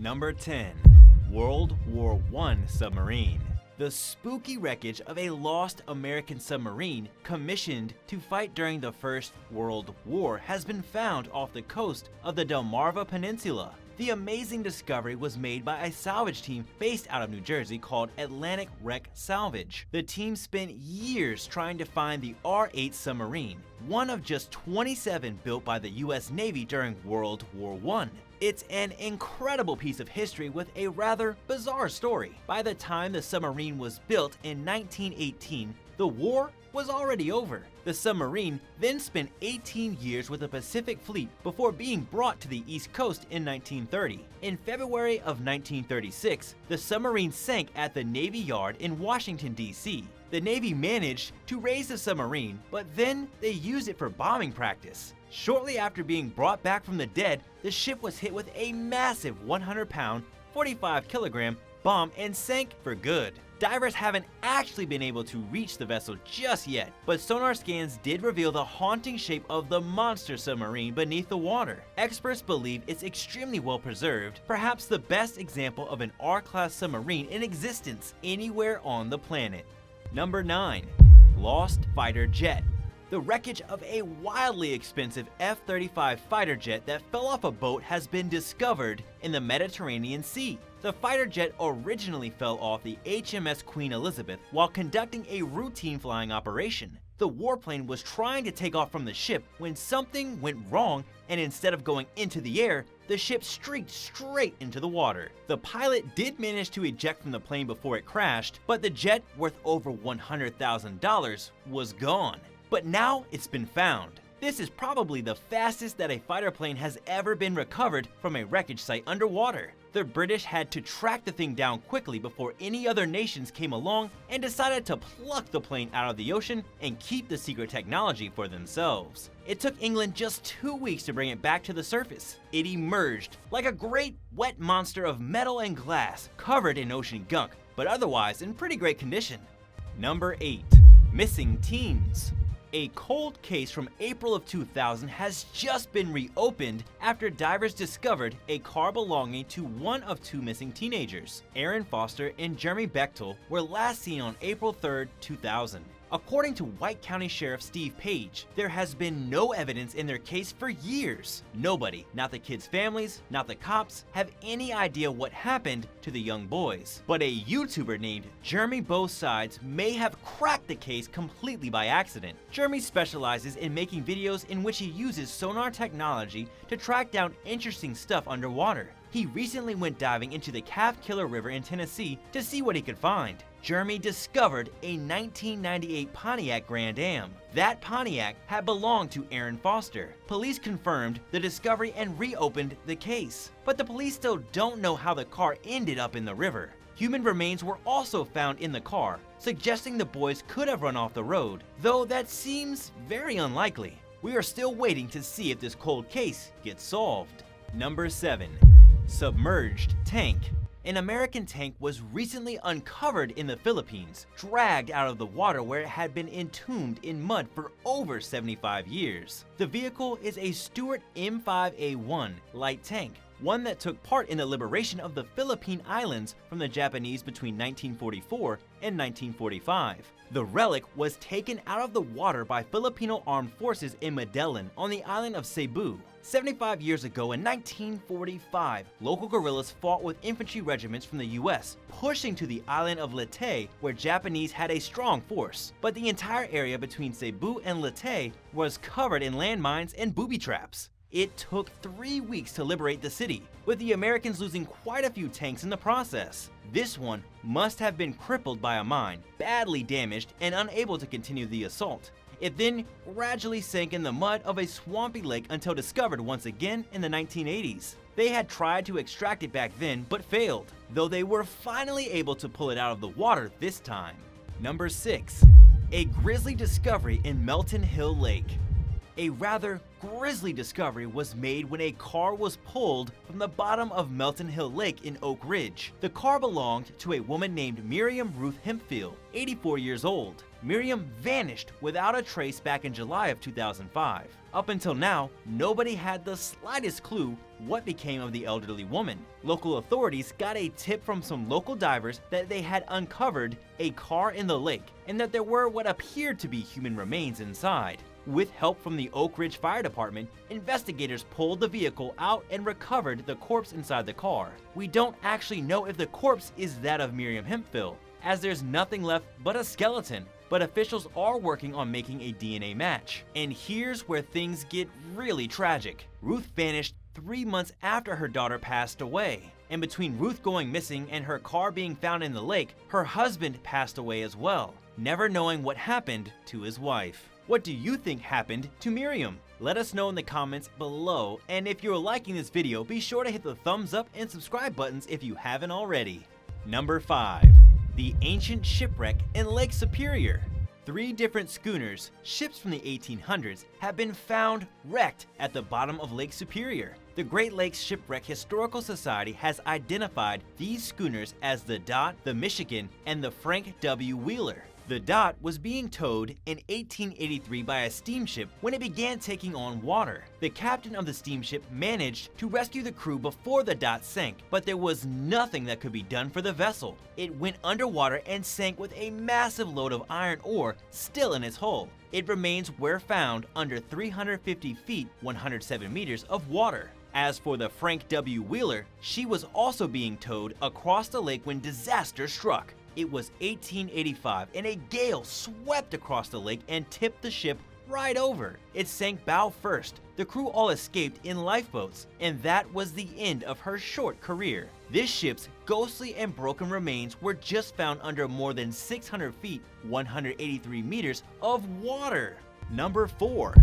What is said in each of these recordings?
Number 10. World War I submarine. The spooky wreckage of a lost American submarine commissioned to fight during the First World War has been found off the coast of the Delmarva Peninsula. The amazing discovery was made by a salvage team based out of New Jersey called Atlantic Wreck Salvage. The team spent years trying to find the R-8 submarine, one of just 27 built by the US Navy during World War I. It's an incredible piece of history with a rather bizarre story. By the time the submarine was built in 1918, the war was already over. The submarine then spent 18 years with the Pacific Fleet before being brought to the East Coast in 1930. In February of 1936, the submarine sank at the Navy Yard in Washington, D.C. The Navy managed to raise the submarine, but then they used it for bombing practice. Shortly after being brought back from the dead, the ship was hit with a massive 100-pound, 45-kilogram bomb and sank for good. Divers haven't actually been able to reach the vessel just yet, but sonar scans did reveal the haunting shape of the monster submarine beneath the water. Experts believe it's extremely well preserved, perhaps the best example of an R-class submarine in existence anywhere on the planet. Number 9. Lost fighter jet. The wreckage of a wildly expensive F-35 fighter jet that fell off a boat has been discovered in the Mediterranean Sea. The fighter jet originally fell off the HMS Queen Elizabeth while conducting a routine flying operation. The warplane was trying to take off from the ship when something went wrong, and instead of going into the air, the ship streaked straight into the water. The pilot did manage to eject from the plane before it crashed, but the jet, worth over $100,000, was gone. But now it's been found. This is probably the fastest that a fighter plane has ever been recovered from a wreckage site underwater. The British had to track the thing down quickly before any other nations came along and decided to pluck the plane out of the ocean and keep the secret technology for themselves. It took England just 2 weeks to bring it back to the surface. It emerged like a great wet monster of metal and glass covered in ocean gunk, but otherwise in pretty great condition. Number 8. Missing teens. A cold case from April of 2000 has just been reopened after divers discovered a car belonging to one of 2 missing teenagers. Aaron Foster and Jeremy Bechtel were last seen on April 3, 2000. According to White County Sheriff Steve Page, there has been no evidence in their case for years. Nobody, not the kids' families, not the cops, have any idea what happened to the young boys. But a YouTuber named Jeremy Both Sides may have cracked the case completely by accident. Jeremy specializes in making videos in which he uses sonar technology to track down interesting stuff underwater. He recently went diving into the Calf Killer River in Tennessee to see what he could find. Jeremy discovered a 1998 Pontiac Grand Am. That Pontiac had belonged to Aaron Foster. Police confirmed the discovery and reopened the case, but the police still don't know how the car ended up in the river. Human remains were also found in the car, suggesting the boys could have run off the road, though that seems very unlikely. We are still waiting to see if this cold case gets solved. Number 7. Submerged tank. An American tank was recently uncovered in the Philippines, dragged out of the water where it had been entombed in mud for over 75 years. The vehicle is a Stuart M5A1 light tank, one that took part in the liberation of the Philippine Islands from the Japanese between 1944 and 1945. The relic was taken out of the water by Filipino armed forces in Madeline on the island of Cebu. 75 years ago in 1945, local guerrillas fought with infantry regiments from the US, pushing to the island of Leyte where Japanese had a strong force. But the entire area between Cebu and Leyte was covered in landmines and booby traps. It took 3 weeks to liberate the city, with the Americans losing quite a few tanks in the process. This one must have been crippled by a mine, badly damaged, and unable to continue the assault. It then gradually sank in the mud of a swampy lake until discovered once again in the 1980s. They had tried to extract it back then but failed, though they were finally able to pull it out of the water this time. Number 6. A grisly discovery in Melton Hill Lake. A rather grisly discovery was made when a car was pulled from the bottom of Melton Hill Lake in Oak Ridge. The car belonged to a woman named Miriam Ruth Hemphill, 84 years old. Miriam vanished without a trace back in July of 2005. Up until now, nobody had the slightest clue what became of the elderly woman. Local authorities got a tip from some local divers that they had uncovered a car in the lake and that there were what appeared to be human remains inside. With help from the Oak Ridge Fire Department, investigators pulled the vehicle out and recovered the corpse inside the car. We don't actually know if the corpse is that of Miriam Hemphill, as there's nothing left but a skeleton, but officials are working on making a DNA match. And here's where things get really tragic. Ruth vanished 3 months after her daughter passed away. And between Ruth going missing and her car being found in the lake, her husband passed away as well, never knowing what happened to his wife. What do you think happened to Miriam? Let us know in the comments below, and if you're liking this video, be sure to hit the thumbs up and subscribe buttons if you haven't already. Number 5. The ancient shipwreck in Lake Superior. 3 different schooners, ships from the 1800s, have been found wrecked at the bottom of Lake Superior. The Great Lakes Shipwreck Historical Society has identified these schooners as the Dot, the Michigan, and the Frank W. Wheeler. The Dot was being towed in 1883 by a steamship when it began taking on water. The captain of the steamship managed to rescue the crew before the Dot sank, but there was nothing that could be done for the vessel. It went underwater and sank with a massive load of iron ore still in its hull. It remains where found under 350 feet, 107 meters of water. As for the Frank W. Wheeler, she was also being towed across the lake when disaster struck. It was 1885 and a gale swept across the lake and tipped the ship right over. It sank bow first. The crew all escaped in lifeboats, and that was the end of her short career. This ship's ghostly and broken remains were just found under more than 600 feet, 183 meters of water. Number 4.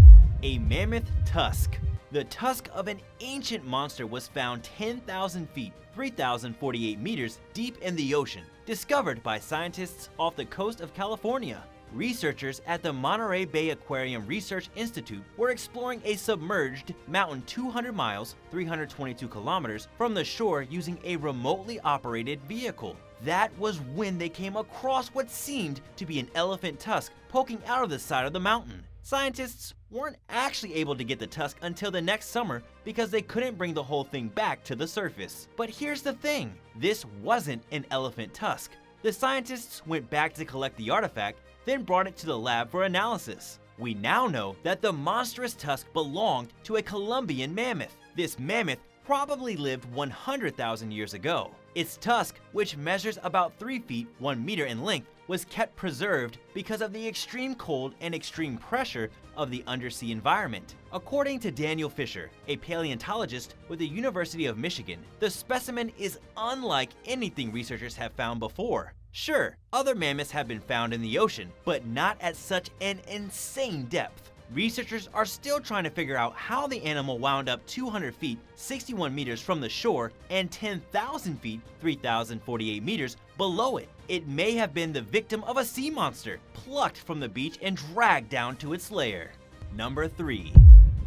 A mammoth tusk. The tusk of an ancient monster was found 10,000 feet, 3,048 meters deep in the ocean, discovered by scientists off the coast of California. Researchers at the Monterey Bay Aquarium Research Institute were exploring a submerged mountain 200 miles, 322 kilometers from the shore using a remotely operated vehicle. That was when they came across what seemed to be an elephant tusk poking out of the side of the mountain. Scientists weren't actually able to get the tusk until the next summer because they couldn't bring the whole thing back to the surface. But here's the thing, this wasn't an elephant tusk. The scientists went back to collect the artifact, then brought it to the lab for analysis. We now know that the monstrous tusk belonged to a Columbian mammoth. This mammoth probably lived 100,000 years ago. Its tusk, which measures about 3 feet 1 meter in length, was kept preserved because of the extreme cold and extreme pressure of the undersea environment. According to Daniel Fisher, a paleontologist with the University of Michigan, the specimen is unlike anything researchers have found before. Sure, other mammoths have been found in the ocean, but not at such an insane depth. Researchers are still trying to figure out how the animal wound up 200 feet, 61 meters from the shore, and 10,000 feet, 3,048 meters below it. It may have been the victim of a sea monster, plucked from the beach and dragged down to its lair. Number 3.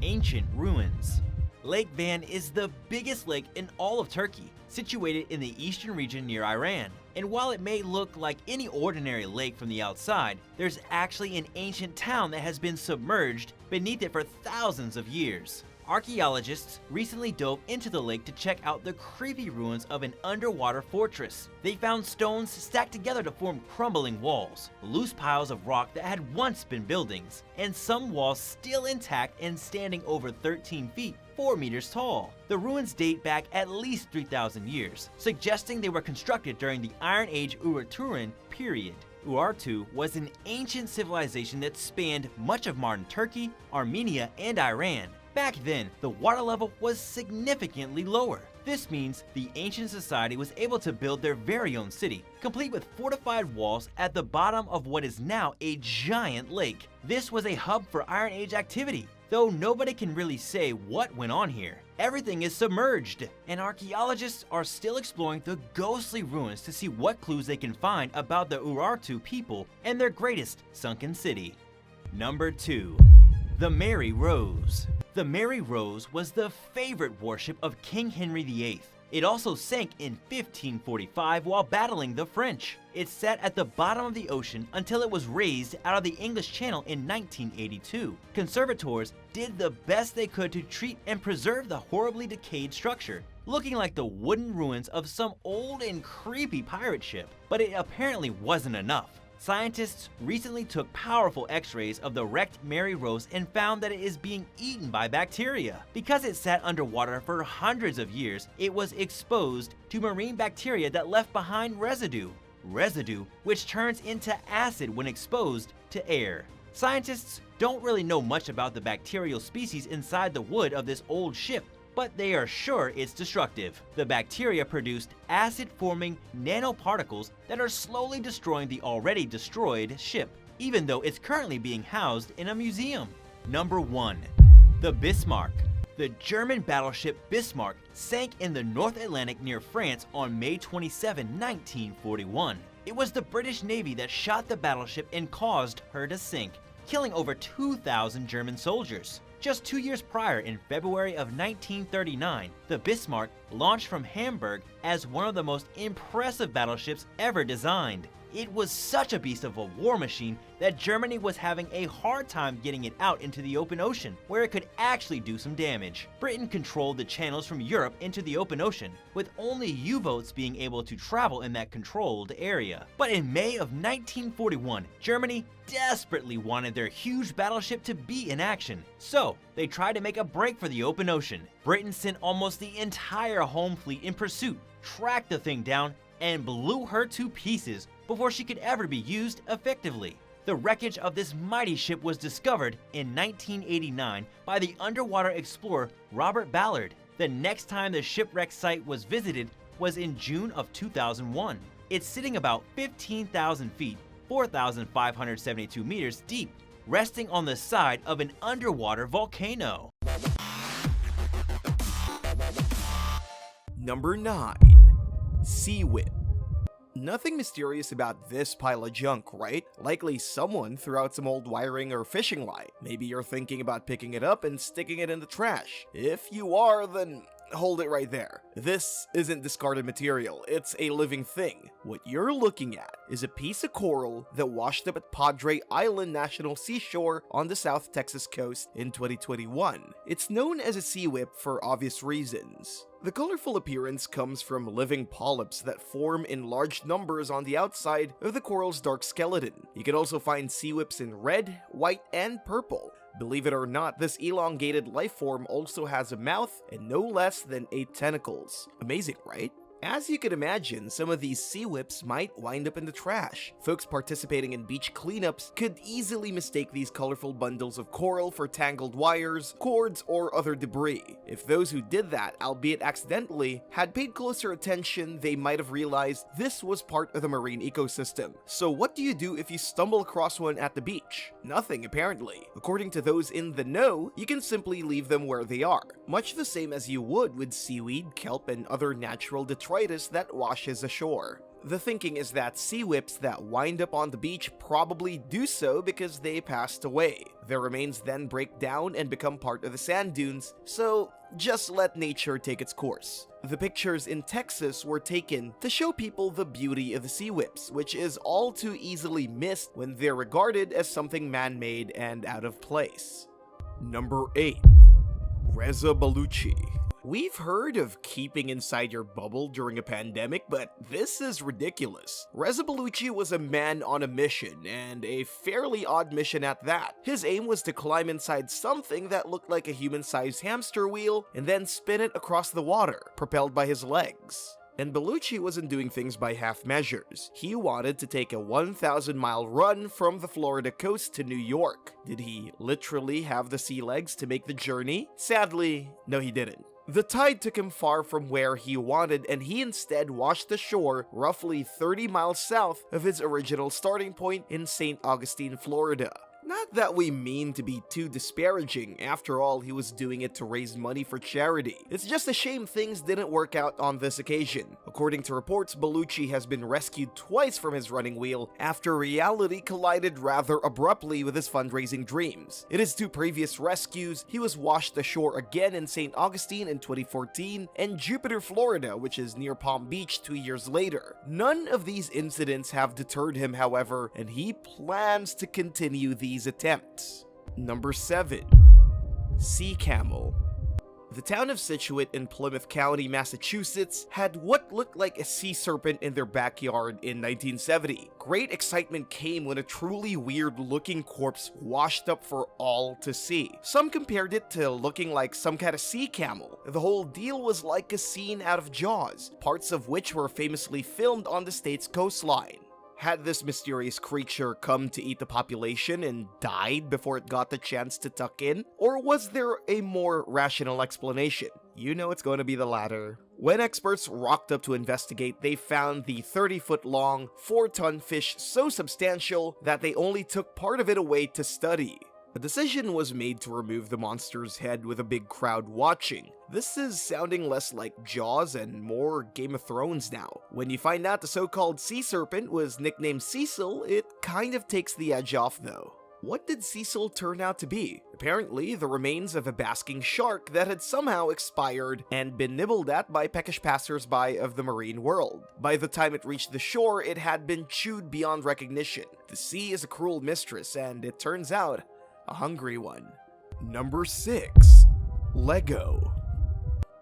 Ancient ruins. Lake Van is the biggest lake in all of Turkey, situated in the eastern region near Iran. And while it may look like any ordinary lake from the outside, there's actually an ancient town that has been submerged beneath it for thousands of years. Archaeologists recently dove into the lake to check out the creepy ruins of an underwater fortress. They found stones stacked together to form crumbling walls, loose piles of rock that had once been buildings, and some walls still intact and standing over 13 feet, 4 meters tall. The ruins date back at least 3,000 years, suggesting they were constructed during the Iron Age Urartuan period. Urartu was an ancient civilization that spanned much of modern Turkey, Armenia, and Iran. Back then, the water level was significantly lower. This means the ancient society was able to build their very own city, complete with fortified walls at the bottom of what is now a giant lake. This was a hub for Iron Age activity, though nobody can really say what went on here. Everything is submerged, and archaeologists are still exploring the ghostly ruins to see what clues they can find about the Urartu people and their greatest sunken city. Number 2. The Mary Rose. The Mary Rose was the favorite warship of King Henry VIII. It also sank in 1545 while battling the French. It sat at the bottom of the ocean until it was raised out of the English Channel in 1982. Conservators did the best they could to treat and preserve the horribly decayed structure, looking like the wooden ruins of some old and creepy pirate ship. But it apparently wasn't enough. Scientists recently took powerful x-rays of the wrecked Mary Rose and found that it is being eaten by bacteria. Because it sat underwater for hundreds of years, it was exposed to marine bacteria that left behind residue. Residue which turns into acid when exposed to air. Scientists don't really know much about the bacterial species inside the wood of this old ship, but they are sure it's destructive. The bacteria produced acid-forming nanoparticles that are slowly destroying the already destroyed ship, even though it's currently being housed in a museum. Number 1. The Bismarck. The German battleship Bismarck sank in the North Atlantic near France on May 27, 1941. It was the British Navy that shot the battleship and caused her to sink, killing over 2,000 German soldiers. Just 2 years prior, in February of 1939, the Bismarck launched from Hamburg as one of the most impressive battleships ever designed. It was such a beast of a war machine that Germany was having a hard time getting it out into the open ocean, where it could actually do some damage. Britain controlled the channels from Europe into the open ocean, with only U-boats being able to travel in that controlled area. But in May of 1941, Germany desperately wanted their huge battleship to be in action, so they tried to make a break for the open ocean. Britain sent almost the entire home fleet in pursuit, tracked the thing down, and blew her to pieces before she could ever be used effectively. The wreckage of this mighty ship was discovered in 1989 by the underwater explorer Robert Ballard. The next time the shipwreck site was visited was in June of 2001. It's sitting about 15,000 feet, 4,572 meters deep, resting on the side of an underwater volcano. Number 9. Sea Whip. Nothing mysterious about this pile of junk, right? Likely someone threw out some old wiring or fishing line. Maybe you're thinking about picking it up and sticking it in the trash. If you are, then hold it right there. This isn't discarded material, it's a living thing. What you're looking at is a piece of coral that washed up at Padre Island National Seashore on the South Texas coast in 2021. It's known as a sea whip for obvious reasons. The colorful appearance comes from living polyps that form in large numbers on the outside of the coral's dark skeleton. You can also find sea whips in red, white, and purple. Believe it or not, this elongated life form also has a mouth and no less than 8 tentacles. Amazing, right? As you can imagine, some of these sea whips might wind up in the trash. Folks participating in beach cleanups could easily mistake these colorful bundles of coral for tangled wires, cords, or other debris. If those who did that, albeit accidentally, had paid closer attention, they might have realized this was part of the marine ecosystem. So what do you do if you stumble across one at the beach? Nothing, apparently. According to those in the know, you can simply leave them where they are, much the same as you would with seaweed, kelp, and other natural detritus that washes ashore. The thinking is that sea whips that wind up on the beach probably do so because they passed away. Their remains then break down and become part of the sand dunes, so just let nature take its course. The pictures in Texas were taken to show people the beauty of the sea whips, which is all too easily missed when they're regarded as something man-made and out of place. Number 8. Reza Baluchi. We've heard of keeping inside your bubble during a pandemic, but this is ridiculous. Reza Baluchi was a man on a mission, and a fairly odd mission at that. His aim was to climb inside something that looked like a human-sized hamster wheel, and then spin it across the water, propelled by his legs. And Baluchi wasn't doing things by half measures. He wanted to take a 1,000-mile run from the Florida coast to New York. Did he literally have the sea legs to make the journey? Sadly, no, he didn't. The tide took him far from where he wanted, and he instead washed ashore roughly 30 miles south of his original starting point in St. Augustine, Florida. Not that we mean to be too disparaging, after all, he was doing it to raise money for charity. It's just a shame things didn't work out on this occasion. According to reports, Bellucci has been rescued twice from his running wheel after reality collided rather abruptly with his fundraising dreams. In his two previous rescues, he was washed ashore again in St. Augustine in 2014 and Jupiter, Florida, which is near Palm Beach 2 years later. None of these incidents have deterred him, however, and he plans to continue these attempts. Number 7. Sea Camel. The town of Scituate in Plymouth County, Massachusetts, had what looked like a sea serpent in their backyard in 1970. Great excitement came when a truly weird-looking corpse washed up for all to see. Some compared it to looking like some kind of sea camel. The whole deal was like a scene out of Jaws, parts of which were famously filmed on the state's coastline. Had this mysterious creature come to eat the population and died before it got the chance to tuck in? Or was there a more rational explanation? You know it's going to be the latter. When experts rocked up to investigate, they found the 30-foot-long, 4-ton fish so substantial that they only took part of it away to study. A decision was made to remove the monster's head with a big crowd watching. This is sounding less like Jaws and more Game of Thrones now. When you find out the so-called sea serpent was nicknamed Cecil, it kind of takes the edge off though. What did Cecil turn out to be? Apparently, the remains of a basking shark that had somehow expired and been nibbled at by peckish passersby of the marine world. By the time it reached the shore, it had been chewed beyond recognition. The sea is a cruel mistress, and it turns out, a hungry one. Number 6. Lego.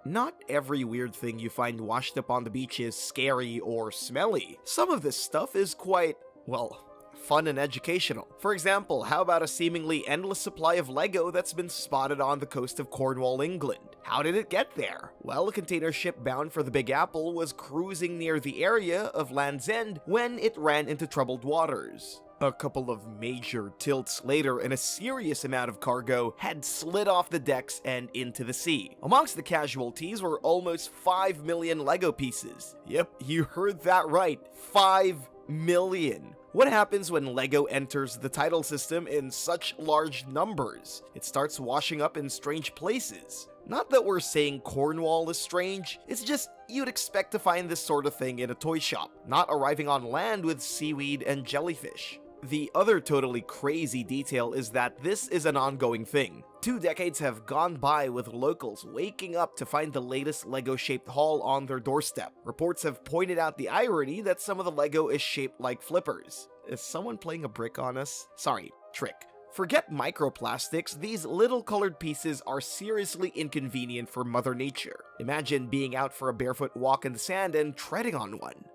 Not every weird thing you find washed up on the beach is scary or smelly. Some of this stuff is quite, well, fun and educational. For example, how about a seemingly endless supply of Lego that's been spotted on the coast of Cornwall, England? How did it get there? Well, a container ship bound for the Big Apple was cruising near the area of Land's End when it ran into troubled waters. A couple of major tilts later, and a serious amount of cargo had slid off the decks and into the sea. Amongst the casualties were almost 5 million Lego pieces. Yep, you heard that right, 5 million. What happens when Lego enters the tidal system in such large numbers? It starts washing up in strange places. Not that we're saying Cornwall is strange, it's just you'd expect to find this sort of thing in a toy shop, not arriving on land with seaweed and jellyfish. The other totally crazy detail is that this is an ongoing thing. 2 decades have gone by with locals waking up to find the latest Lego-shaped haul on their doorstep. Reports have pointed out the irony that some of the Lego is shaped like flippers. Is someone playing a brick on us? Sorry, trick. Forget microplastics, these little colored pieces are seriously inconvenient for Mother Nature. Imagine being out for a barefoot walk in the sand and treading on one.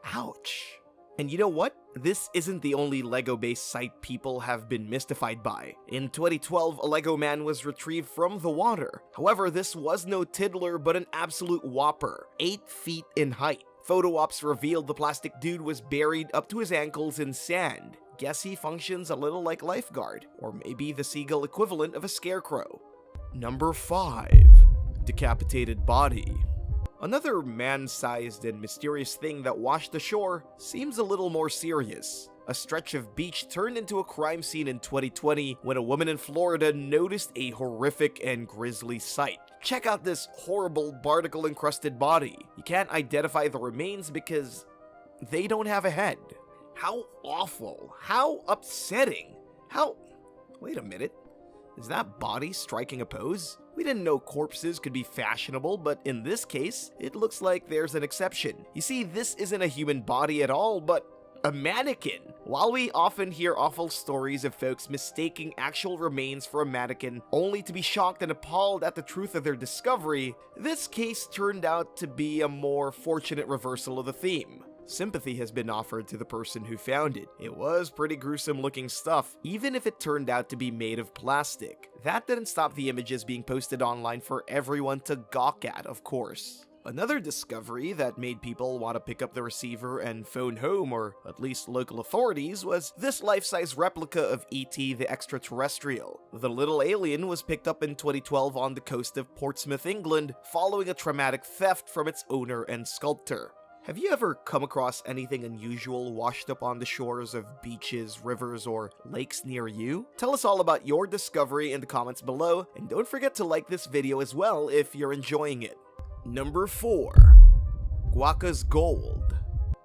Ouch. And you know what? This isn't the only Lego-based site people have been mystified by. In 2012, a Lego man was retrieved from the water. However, this was no tiddler but an absolute whopper, 8 feet in height. Photo ops revealed the plastic dude was buried up to his ankles in sand. Guess he functions a little like lifeguard, or maybe the seagull equivalent of a scarecrow. Number 5. Decapitated body. Another man-sized and mysterious thing that washed ashore seems a little more serious. A stretch of beach turned into a crime scene in 2020 when a woman in Florida noticed a horrific and grisly sight. Check out this horrible barnacle-encrusted body. You can't identify the remains because they don't have a head. How awful. How upsetting. Wait a minute. Is that body striking a pose? We didn't know corpses could be fashionable, but in this case, it looks like there's an exception. You see, this isn't a human body at all, but a mannequin. While we often hear awful stories of folks mistaking actual remains for a mannequin only to be shocked and appalled at the truth of their discovery, this case turned out to be a more fortunate reversal of the theme. Sympathy has been offered to the person who found it. It was pretty gruesome looking stuff, even if it turned out to be made of plastic. That didn't stop the images being posted online for everyone to gawk at, of course. Another discovery that made people want to pick up the receiver and phone home, or at least local authorities, was this life-size replica of E.T. the Extraterrestrial. The little alien was picked up in 2012 on the coast of Portsmouth, England, following a traumatic theft from its owner and sculptor. Have you ever come across anything unusual washed up on the shores of beaches, rivers, or lakes near you? Tell us all about your discovery in the comments below, and don't forget to like this video as well if you're enjoying it. Number 4. Guaca's Gold.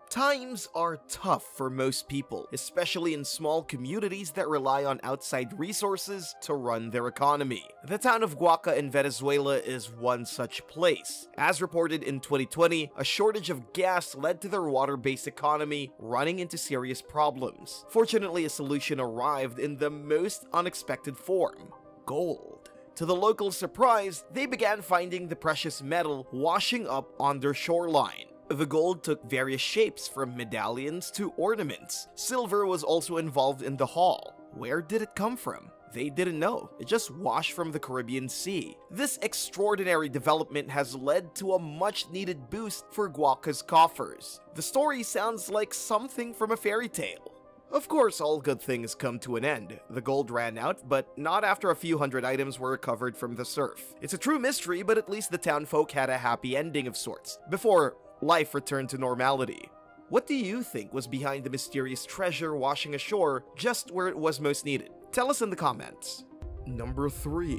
Times are tough for most people, especially in small communities that rely on outside resources to run their economy. The town of Guaca in Venezuela is one such place. As reported in 2020, a shortage of gas led to their water-based economy running into serious problems. Fortunately, a solution arrived in the most unexpected form: gold. To the local surprise, they began finding the precious metal washing up on their shoreline. The gold took various shapes, from medallions to ornaments. Silver was also involved in the haul. Where did it come from? They didn't know. It just washed from the Caribbean Sea. This extraordinary development has led to a much-needed boost for Guaca's coffers. The story sounds like something from a fairy tale. Of course, all good things come to an end. The gold ran out, but not after a few hundred items were recovered from the surf. It's a true mystery, but at least the townfolk had a happy ending of sorts, before life returned to normality. What do you think was behind the mysterious treasure washing ashore just where it was most needed? Tell us in the comments. Number 3.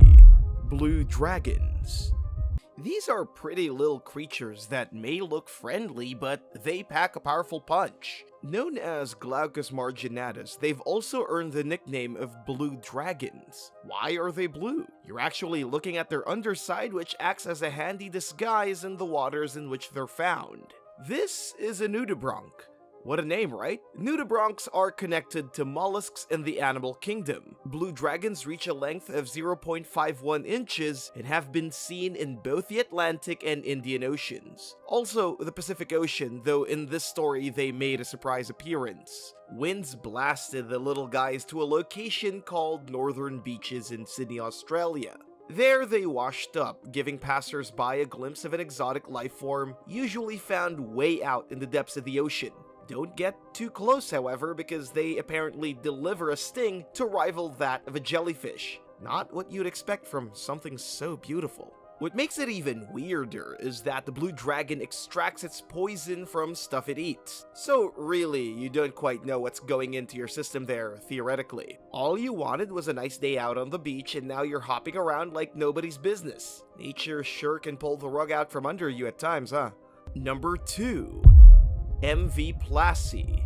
Blue Dragons. These are pretty little creatures that may look friendly, but they pack a powerful punch. Known as Glaucus marginatus, they've also earned the nickname of Blue Dragons. Why are they blue? You're actually looking at their underside, which acts as a handy disguise in the waters in which they're found. This is a nudibranch. What a name, right? Nudibranchs are connected to mollusks in the animal kingdom. Blue dragons reach a length of 0.51 inches and have been seen in both the Atlantic and Indian Oceans. Also, the Pacific Ocean, though in this story they made a surprise appearance. Winds blasted the little guys to a location called Northern Beaches in Sydney, Australia. There they washed up, giving passers-by a glimpse of an exotic life form usually found way out in the depths of the ocean. Don't get too close, however, because they apparently deliver a sting to rival that of a jellyfish. Not what you'd expect from something so beautiful. What makes it even weirder is that the blue dragon extracts its poison from stuff it eats. So really, you don't quite know what's going into your system there, theoretically. All you wanted was a nice day out on the beach, and now you're hopping around like nobody's business. Nature sure can pull the rug out from under you at times, huh? Number 2. MV Plassey.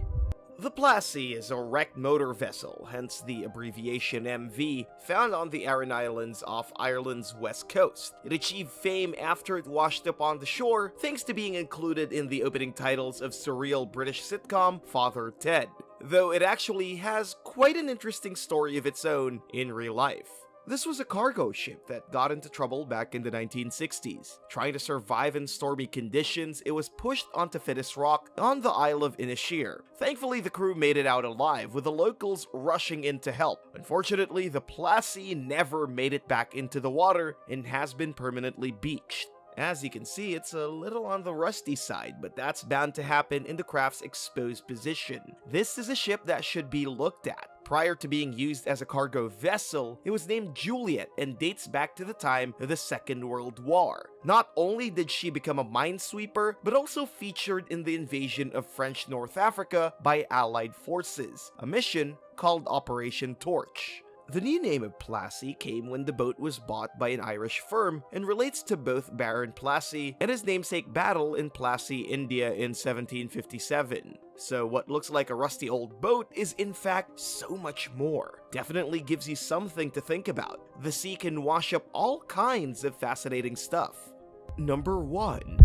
The Plassey is a wrecked motor vessel, hence the abbreviation MV, found on the Aran Islands off Ireland's west coast. It achieved fame after it washed up on the shore, thanks to being included in the opening titles of surreal British sitcom Father Ted, though it actually has quite an interesting story of its own in real life. This was a cargo ship that got into trouble back in the 1960s. Trying to survive in stormy conditions, it was pushed onto Fidus Rock on the Isle of Inisheer. Thankfully, the crew made it out alive, with the locals rushing in to help. Unfortunately, the Plassey never made it back into the water and has been permanently beached. As you can see, it's a little on the rusty side, but that's bound to happen in the craft's exposed position. This is a ship that should be looked at. Prior to being used as a cargo vessel, it was named Juliet and dates back to the time of the Second World War. Not only did she become a minesweeper, but also featured in the invasion of French North Africa by Allied forces, a mission called Operation Torch. The new name of Plassey came when the boat was bought by an Irish firm and relates to both Baron Plassey and his namesake battle in Plassey, India in 1757. So what looks like a rusty old boat is in fact so much more. Definitely gives you something to think about. The sea can wash up all kinds of fascinating stuff. Number 1.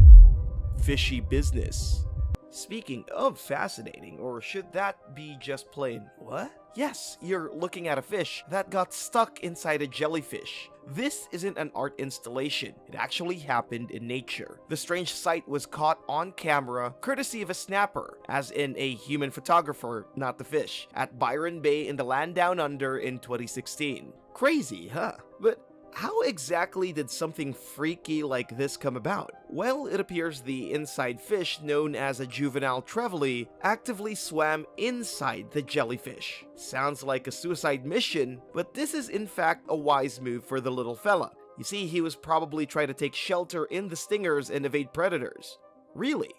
Fishy Business. Speaking of fascinating, or should that be just plain what? Yes, you're looking at a fish that got stuck inside a jellyfish. This isn't an art installation, it actually happened in nature. The strange sight was caught on camera, courtesy of a snapper, as in a human photographer, not the fish, at Byron Bay in the land down under in 2016. Crazy, huh? But how exactly did something freaky like this come about? Well, it appears the inside fish, known as a juvenile trevally, actively swam inside the jellyfish. Sounds like a suicide mission, but this is in fact a wise move for the little fella. You see, he was probably trying to take shelter in the stingers and evade predators. Really?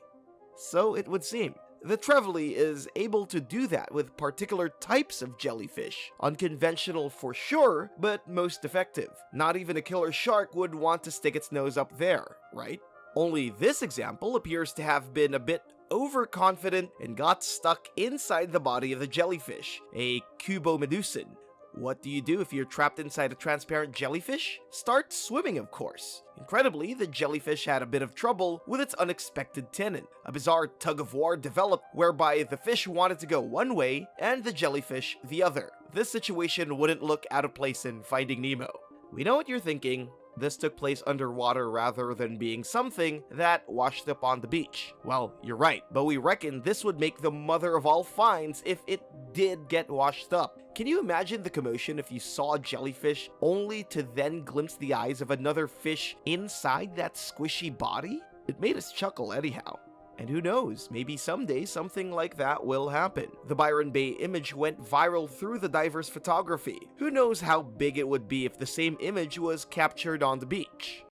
So it would seem. The Trevally is able to do that with particular types of jellyfish. Unconventional for sure, but most effective. Not even a killer shark would want to stick its nose up there, right? Only this example appears to have been a bit overconfident and got stuck inside the body of the jellyfish, a cubomedusan. What do you do if you're trapped inside a transparent jellyfish? Start swimming, of course. Incredibly, the jellyfish had a bit of trouble with its unexpected tenant. A bizarre tug-of-war developed whereby the fish wanted to go one way and the jellyfish the other. This situation wouldn't look out of place in Finding Nemo. We know what you're thinking. This took place underwater rather than being something that washed up on the beach. Well, you're right, but we reckon this would make the mother of all finds if it did get washed up. Can you imagine the commotion if you saw a jellyfish only to then glimpse the eyes of another fish inside that squishy body? It made us chuckle anyhow. And who knows, maybe someday something like that will happen. The Byron Bay image went viral through the diver's photography. Who knows how big it would be if the same image was captured on the beach.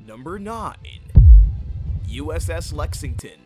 Number 9. USS Lexington.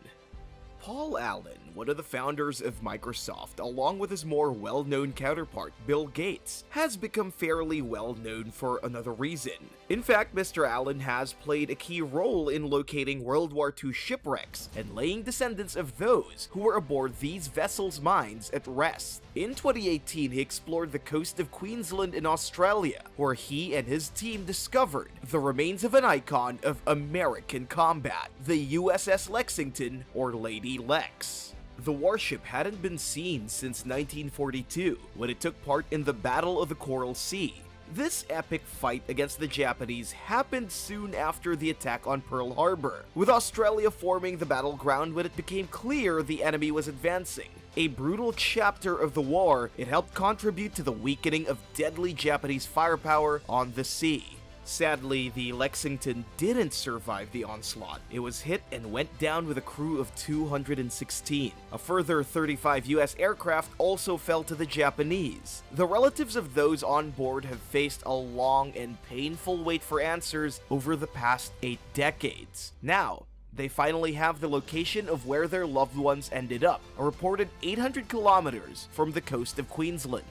Paul Allen, one of the founders of Microsoft, along with his more well-known counterpart, Bill Gates, has become fairly well-known for another reason. In fact, Mr. Allen has played a key role in locating World War II shipwrecks and laying descendants of those who were aboard these vessels' minds at rest. In 2018, he explored the coast of Queensland in Australia, where he and his team discovered the remains of an icon of American combat, the USS Lexington, or Lady Lex. The warship hadn't been seen since 1942, when it took part in the Battle of the Coral Sea. This epic fight against the Japanese happened soon after the attack on Pearl Harbor, with Australia forming the battleground when it became clear the enemy was advancing. A brutal chapter of the war, it helped contribute to the weakening of deadly Japanese firepower on the sea. Sadly, the Lexington didn't survive the onslaught. It was hit and went down with a crew of 216. A further 35 US aircraft also fell to the Japanese. The relatives of those on board have faced a long and painful wait for answers over the past 8 decades. Now, they finally have the location of where their loved ones ended up, a reported 800 kilometers from the coast of Queensland.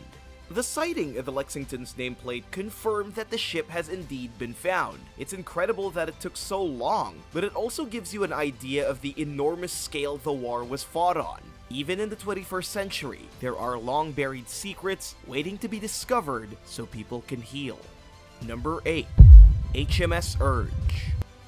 The sighting of the Lexington's nameplate confirmed that the ship has indeed been found. It's incredible that it took so long, but it also gives you an idea of the enormous scale the war was fought on. Even in the 21st century, there are long-buried secrets waiting to be discovered so people can heal. Number 8. HMS Urge.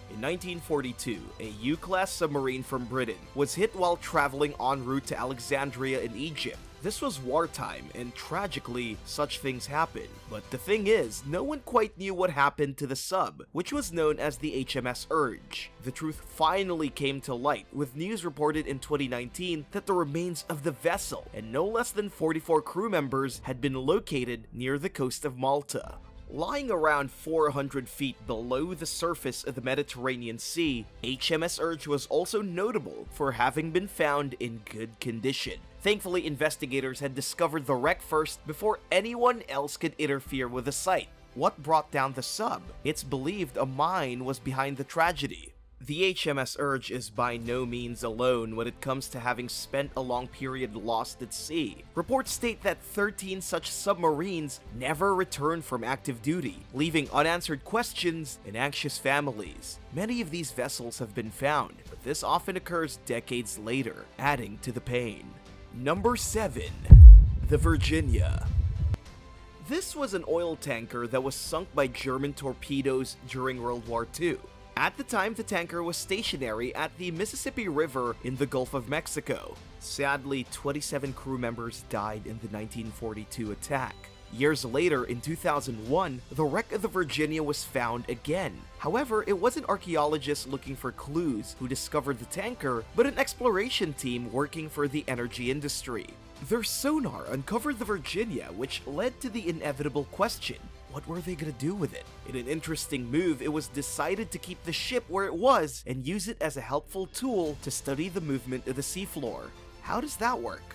In 1942, a U-class submarine from Britain was hit while traveling en route to Alexandria in Egypt. This was wartime, and tragically, such things happen. But the thing is, no one quite knew what happened to the sub, which was known as the HMS Urge. The truth finally came to light, with news reported in 2019 that the remains of the vessel and no less than 44 crew members had been located near the coast of Malta. Lying around 400 feet below the surface of the Mediterranean Sea, HMS Urge was also notable for having been found in good condition. Thankfully, investigators had discovered the wreck first before anyone else could interfere with the site. What brought down the sub? It's believed a mine was behind the tragedy. The HMS Urge is by no means alone when it comes to having spent a long period lost at sea. Reports state that 13 such submarines never returned from active duty, leaving unanswered questions and anxious families. Many of these vessels have been found, but this often occurs decades later, adding to the pain. Number 7. The Virginia. This was an oil tanker that was sunk by German torpedoes during World War II. At the time, the tanker was stationary at the Mississippi River in the Gulf of Mexico. Sadly, 27 crew members died in the 1942 attack. Years later, in 2001, the wreck of the Virginia was found again. However, it wasn't archaeologists looking for clues who discovered the tanker, but an exploration team working for the energy industry. Their sonar uncovered the Virginia, which led to the inevitable question: what were they gonna do with it? In an interesting move, it was decided to keep the ship where it was and use it as a helpful tool to study the movement of the seafloor. How does that work?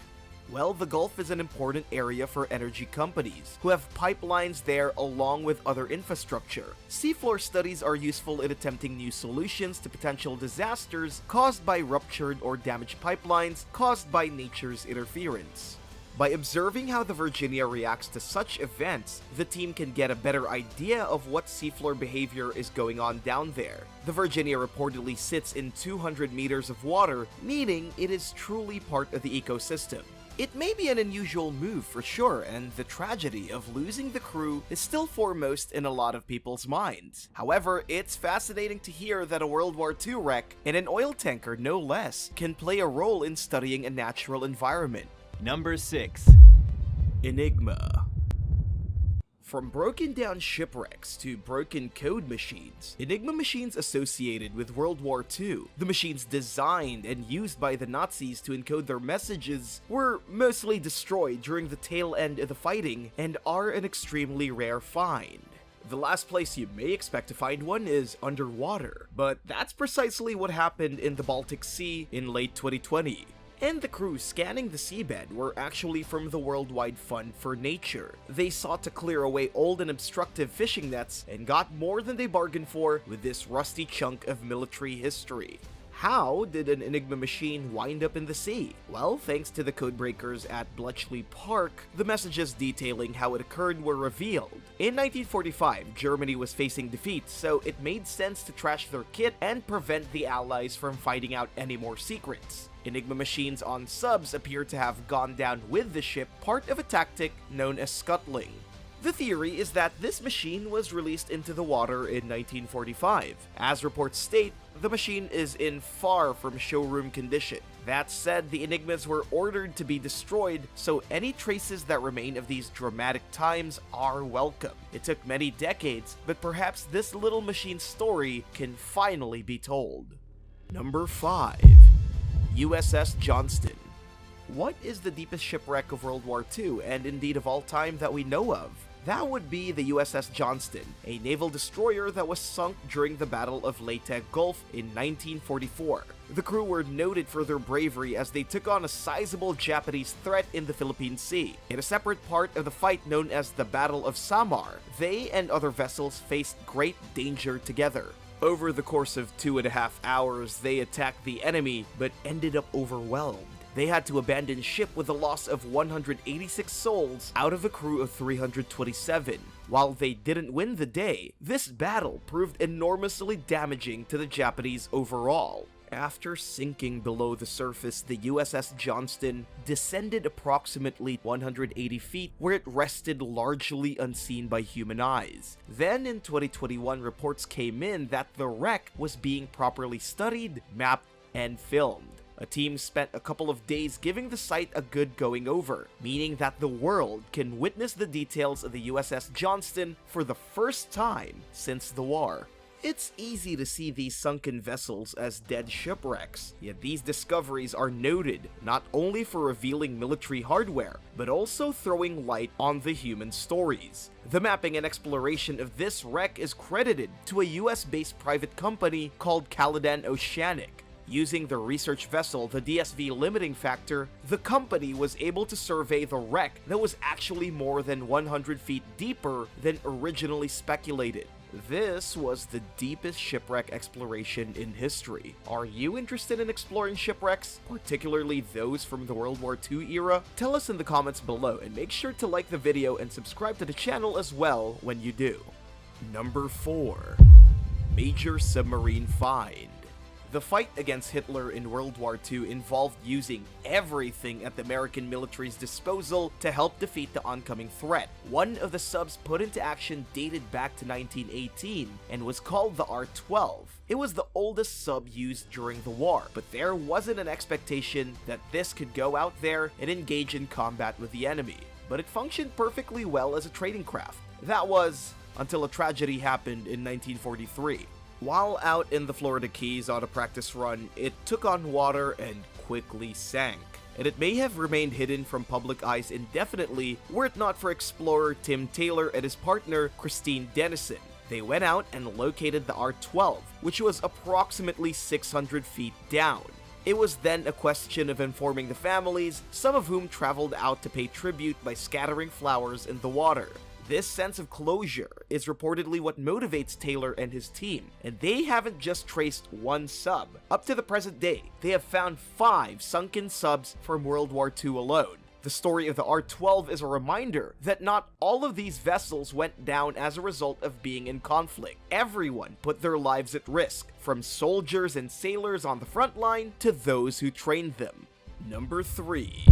Well, the Gulf is an important area for energy companies, who have pipelines there along with other infrastructure. Seafloor studies are useful in attempting new solutions to potential disasters caused by ruptured or damaged pipelines caused by nature's interference. By observing how the Virginia reacts to such events, the team can get a better idea of what seafloor behavior is going on down there. The Virginia reportedly sits in 200 meters of water, meaning it is truly part of the ecosystem. It may be an unusual move for sure, and the tragedy of losing the crew is still foremost in a lot of people's minds. However, it's fascinating to hear that a World War II wreck, and an oil tanker no less, can play a role in studying a natural environment. Number 6. Enigma. From broken down shipwrecks to broken code machines, Enigma machines associated with World War II, the machines designed and used by the Nazis to encode their messages, were mostly destroyed during the tail end of the fighting and are an extremely rare find. The last place you may expect to find one is underwater, but that's precisely what happened in the Baltic Sea in late 2020. And the crew scanning the seabed were actually from the Worldwide Fund for Nature. They sought to clear away old and obstructive fishing nets and got more than they bargained for with this rusty chunk of military history. How did an Enigma machine wind up in the sea? Well, thanks to the codebreakers at Bletchley Park, the messages detailing how it occurred were revealed. In 1945, Germany was facing defeat, so it made sense to trash their kit and prevent the Allies from finding out any more secrets. Enigma machines on subs appear to have gone down with the ship, part of a tactic known as scuttling. The theory is that this machine was released into the water in 1945. As reports state, the machine is in far from showroom condition. That said, the Enigmas were ordered to be destroyed, so any traces that remain of these dramatic times are welcome. It took many decades, but perhaps this little machine's story can finally be told. Number 5. USS Johnston. What is the deepest shipwreck of World War II, and indeed of all time, that we know of? That would be the USS Johnston, a naval destroyer that was sunk during the Battle of Leyte Gulf in 1944. The crew were noted for their bravery as they took on a sizable Japanese threat in the Philippine Sea. In a separate part of the fight known as the Battle of Samar, they and other vessels faced great danger together. Over the course of 2.5 hours, they attacked the enemy, but ended up overwhelmed. They had to abandon ship with a loss of 186 souls out of a crew of 327. While they didn't win the day, this battle proved enormously damaging to the Japanese overall. After sinking below the surface, the USS Johnston descended approximately 180 feet, where it rested largely unseen by human eyes. Then in 2021, reports came in that the wreck was being properly studied, mapped, and filmed. A team spent a couple of days giving the site a good going over, meaning that the world can witness the details of the USS Johnston for the first time since the war. It's easy to see these sunken vessels as dead shipwrecks, yet these discoveries are noted not only for revealing military hardware, but also throwing light on the human stories. The mapping and exploration of this wreck is credited to a US-based private company called Caladan Oceanic. Using the research vessel, the DSV Limiting Factor, the company was able to survey the wreck that was actually more than 100 feet deeper than originally speculated. This was the deepest shipwreck exploration in history. Are you interested in exploring shipwrecks, particularly those from the World War II era? Tell us in the comments below, and make sure to like the video and subscribe to the channel as well when you do. Number 4. Major Submarine Find. The fight against Hitler in World War II involved using everything at the American military's disposal to help defeat the oncoming threat. One of the subs put into action dated back to 1918 and was called the R-12. It was the oldest sub used during the war, but there wasn't an expectation that this could go out there and engage in combat with the enemy. But it functioned perfectly well as a trading craft. That was until a tragedy happened in 1943. While out in the Florida Keys on a practice run, it took on water and quickly sank. And it may have remained hidden from public eyes indefinitely were it not for explorer Tim Taylor and his partner Christine Dennison. They went out and located the R-12, which was approximately 600 feet down. It was then a question of informing the families, some of whom traveled out to pay tribute by scattering flowers in the water. This sense of closure is reportedly what motivates Taylor and his team, and they haven't just traced one sub. Up to the present day, they have found 5 sunken subs from World War II alone. The story of the R-12 is a reminder that not all of these vessels went down as a result of being in conflict. Everyone put their lives at risk, from soldiers and sailors on the front line to those who trained them. Number 3.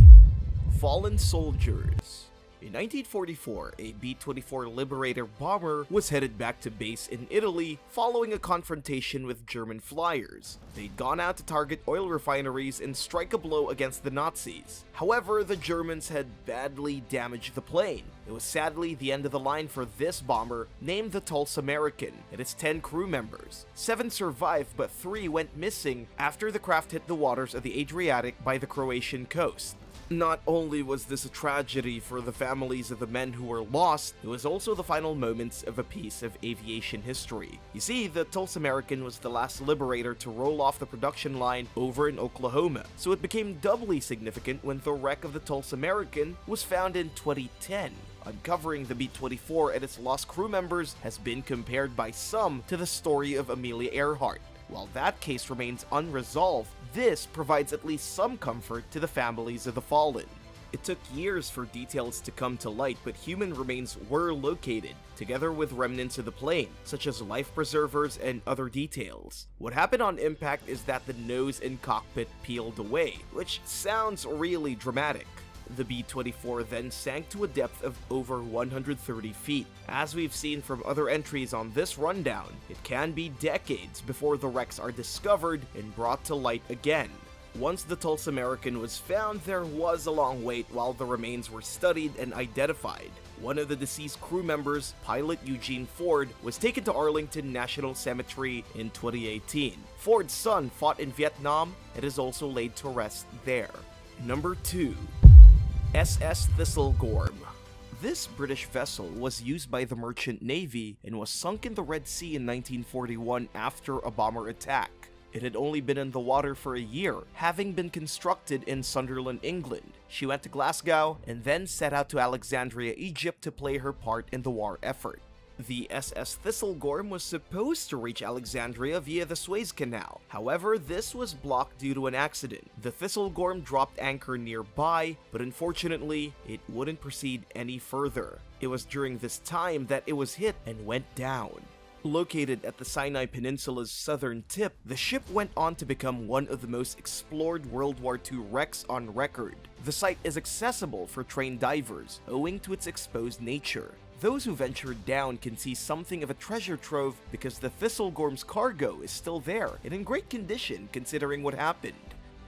Fallen Soldiers. In 1944, a B-24 Liberator bomber was headed back to base in Italy following a confrontation with German flyers. They'd gone out to target oil refineries and strike a blow against the Nazis. However, the Germans had badly damaged the plane. It was sadly the end of the line for this bomber, named the Tulsa American, and its 10 crew members. 7 survived, but 3 went missing after the craft hit the waters of the Adriatic by the Croatian coast. Not only was this a tragedy for the families of the men who were lost, it was also the final moments of a piece of aviation history. You see, the Tulsa American was the last Liberator to roll off the production line over in Oklahoma, so it became doubly significant when the wreck of the Tulsa American was found in 2010. Uncovering the B-24 and its lost crew members has been compared by some to the story of Amelia Earhart. While that case remains unresolved, this provides at least some comfort to the families of the fallen. It took years for details to come to light, but human remains were located, together with remnants of the plane, such as life preservers and other details. What happened on impact is that the nose and cockpit peeled away, which sounds really dramatic. The B-24 then sank to a depth of over 130 feet. As we've seen from other entries on this rundown, it can be decades before the wrecks are discovered and brought to light again. Once the Tulsa American was found, there was a long wait while the remains were studied and identified. One of the deceased crew members, pilot Eugene Ford, was taken to Arlington National Cemetery in 2018. Ford's son fought in Vietnam and is also laid to rest there. Number 2. SS Thistlegorm. This British vessel was used by the Merchant Navy and was sunk in the Red Sea in 1941 after a bomber attack. It had only been in the water for a year, having been constructed in Sunderland, England. She went to Glasgow and then set out to Alexandria, Egypt to play her part in the war effort. The SS Thistlegorm was supposed to reach Alexandria via the Suez Canal. However, this was blocked due to an accident. The Thistlegorm dropped anchor nearby, but unfortunately, it wouldn't proceed any further. It was during this time that it was hit and went down. Located at the Sinai Peninsula's southern tip, the ship went on to become one of the most explored World War II wrecks on record. The site is accessible for trained divers, owing to its exposed nature. Those who ventured down can see something of a treasure trove because the Thistlegorm's cargo is still there and in great condition considering what happened.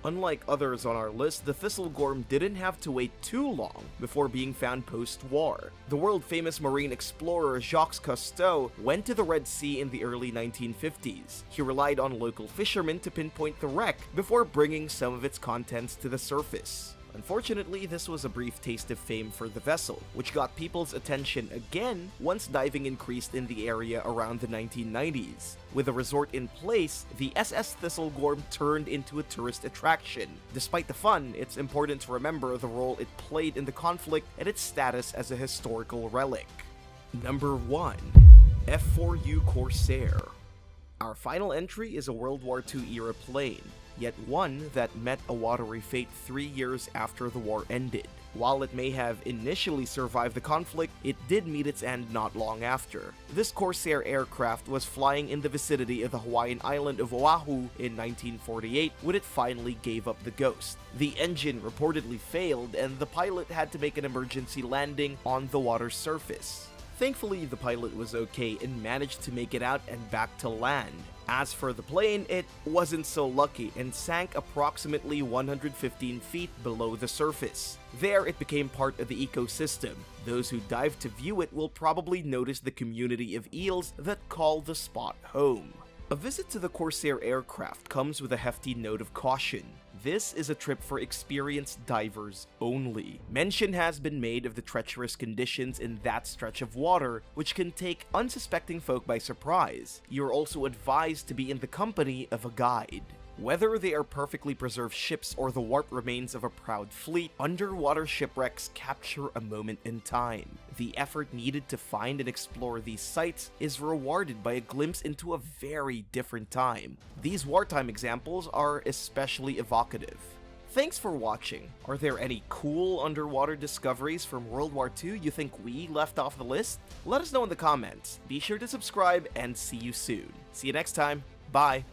Unlike others on our list, the Thistlegorm didn't have to wait too long before being found post-war. The world-famous marine explorer Jacques Cousteau went to the Red Sea in the early 1950s. He relied on local fishermen to pinpoint the wreck before bringing some of its contents to the surface. Unfortunately, this was a brief taste of fame for the vessel, which got people's attention again once diving increased in the area around the 1990s. With a resort in place, the SS Thistlegorm turned into a tourist attraction. Despite the fun, it's important to remember the role it played in the conflict and its status as a historical relic. Number 1. F-4U Corsair. Our final entry is a World War II era plane, yet one that met a watery fate 3 years after the war ended. While it may have initially survived the conflict, it did meet its end not long after. This Corsair aircraft was flying in the vicinity of the Hawaiian island of Oahu in 1948 when it finally gave up the ghost. The engine reportedly failed and the pilot had to make an emergency landing on the water's surface. Thankfully, the pilot was okay and managed to make it out and back to land. As for the plane, it wasn't so lucky and sank approximately 115 feet below the surface. There, it became part of the ecosystem. Those who dive to view it will probably notice the community of eels that call the spot home. A visit to the Corsair aircraft comes with a hefty note of caution. This is a trip for experienced divers only. Mention has been made of the treacherous conditions in that stretch of water, which can take unsuspecting folk by surprise. You're also advised to be in the company of a guide. Whether they are perfectly preserved ships or the warped remains of a proud fleet, underwater shipwrecks capture a moment in time. The effort needed to find and explore these sites is rewarded by a glimpse into a very different time. These wartime examples are especially evocative. Thanks for watching. Are there any cool underwater discoveries from World War II you think we left off the list? Let us know in the comments. Be sure to subscribe and see you soon. See you next time. Bye.